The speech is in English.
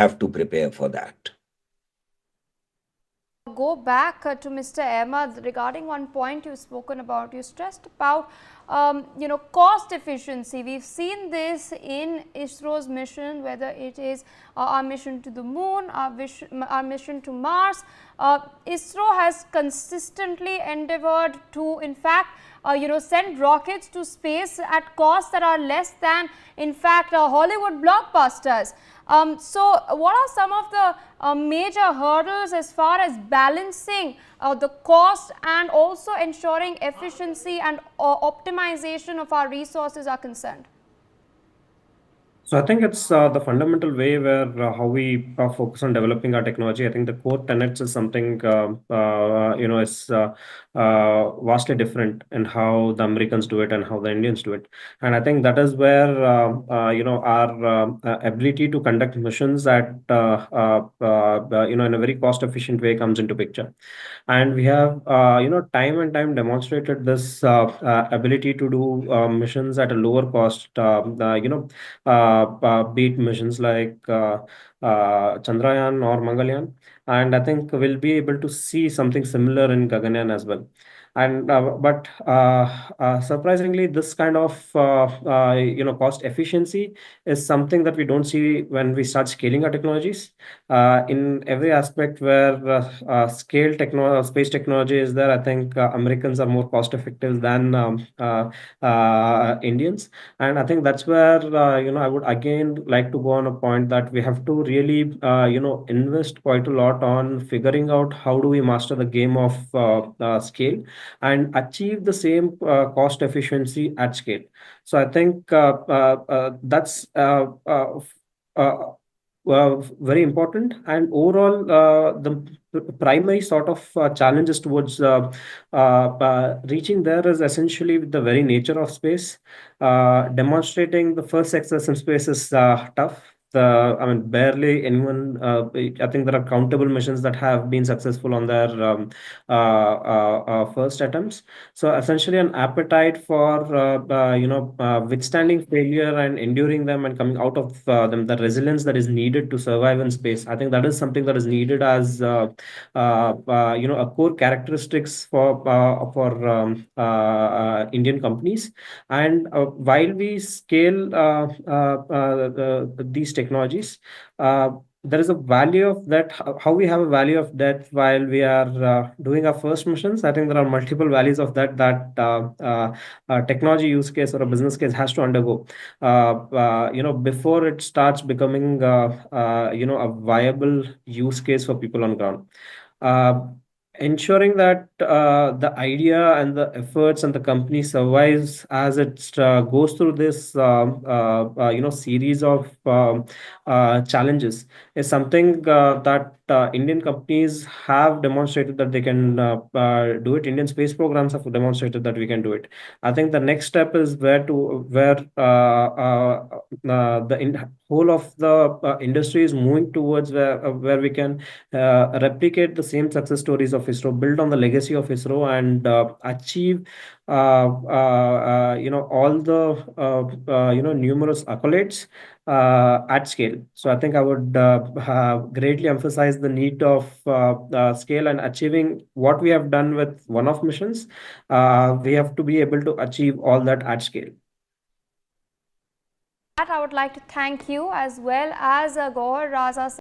have to prepare for that. Go back to Mr. Ahmed regarding one point you've spoken about. You stressed about cost efficiency. We've seen this in ISRO's mission, whether it is our mission to the moon, our mission to Mars. ISRO has consistently endeavored to, in fact, send rockets to space at costs that are less than, in fact, Hollywood blockbusters. So, what are some of the major hurdles as far as balancing the cost and also ensuring efficiency and optimization of our resources are concerned? So I think it's the fundamental way where how we focus on developing our technology. I think the core tenets is something is vastly different in how the Americans do it and how the Indians do it. And I think that is where our ability to conduct missions at in a very cost efficient way comes into picture. And we have time and time demonstrated this ability to do missions at a lower cost. Beat missions like Chandrayaan or Mangalyaan. And I think we'll be able to see something similar in Gaganyaan as well. And but surprisingly, this kind of cost efficiency is something that we don't see when we start scaling our technologies. In every aspect where space technology is there, I think Americans are more cost effective than Indians. And I think that's where I would again like to go on a point that we have to really invest quite a lot on figuring out how do we master the game of scale and achieve the same cost efficiency at scale. So I think that's very important. And overall, the primary sort of challenges towards reaching there is essentially the very nature of space. Demonstrating the first success in space is tough. Barely anyone. I think there are countable missions that have been successful on their first attempts. So essentially, an appetite for withstanding failure and enduring them and coming out of them, the resilience that is needed to survive in space. I think that is something that is needed as a core characteristics for Indian companies. And while we scale these technologies, there is a value of that, how we have a value of that while we are doing our first missions. I think there are multiple values of that technology use case or a business case has to undergo before it starts becoming a viable use case for people on ground. Ensuring that the idea and the efforts and the company survives as it goes through this series of challenges is something that Indian companies have demonstrated that they can do it. Indian space programs have demonstrated that we can do it. I think the next step is where the whole of the industry is moving towards where we can replicate the same success stories of ISRO, build on the legacy of ISRO, and achieve all the numerous accolades at scale. So I think I would greatly emphasize the need of scale and achieving what we have done with one-off missions. We have to be able to achieve all that at scale. I would like to thank you as well as Gaur Raza